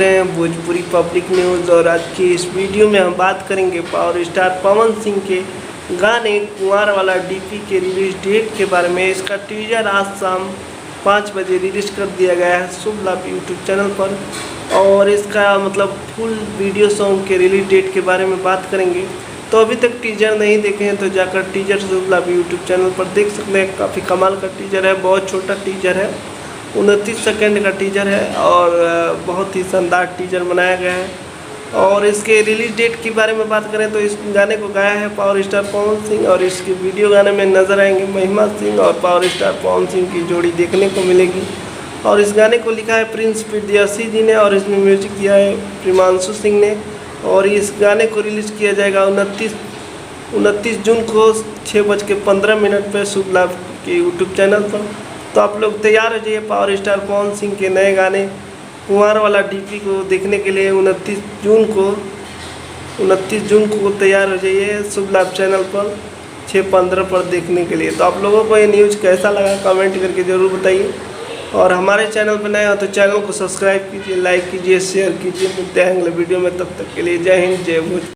रहे हैं Bhojpuri public news. और आज की इस वीडियो में हम बात करेंगे पावर स्टार पवन सिंह के गाने कुंवार वाला डीपी के रिलीज डेट के बारे में। इसका टीजर आज शाम 5 बजे रिलीज कर दिया गया है शुभ लाभ यूट्यूब चैनल पर। और इसका मतलब फुल वीडियो सॉन्ग के रिलीज डेट के बारे में बात करेंगे। तो अभी तक टीजर नहीं देखे हैं तो जाकर टीजर शुभ लाभ यूट्यूब चैनल पर देख सकते हैं। काफ़ी कमाल का टीजर है, बहुत छोटा टीजर है, 29 सेकंड का टीजर है और बहुत ही शानदार टीजर बनाया गया है। और इसके रिलीज डेट के बारे में बात करें तो इस गाने को गाया है पावर स्टार पवन सिंह और इसके वीडियो गाने में नजर आएंगे महिमा सिंह और पावर स्टार पवन सिंह की जोड़ी देखने को मिलेगी। और इस गाने को लिखा है प्रिंस प्रियदर्शी जी ने और इसमें म्यूजिक दिया है प्रियांशु सिंह ने। और इस गाने को रिलीज़ किया जाएगा 29 जून को 6:15 पर शुभ लाभ के यूट्यूब चैनल पर। तो आप लोग तैयार हो जाइए पावर स्टार पवन सिंह के नए गाने कुंवार वाला डीपी को देखने के लिए 29 जून को तैयार हो जाइए शुभ लाभ चैनल पर 6:15 पर देखने के लिए। तो आप लोगों को ये न्यूज़ कैसा लगा कमेंट करके ज़रूर बताइए। और हमारे चैनल पर नए हो तो चैनल को सब्सक्राइब कीजिए, लाइक कीजिए, शेयर कीजिए। मिलते हैं अगले वीडियो में, तब तक के लिए जय हिंद जय भोजपुरी।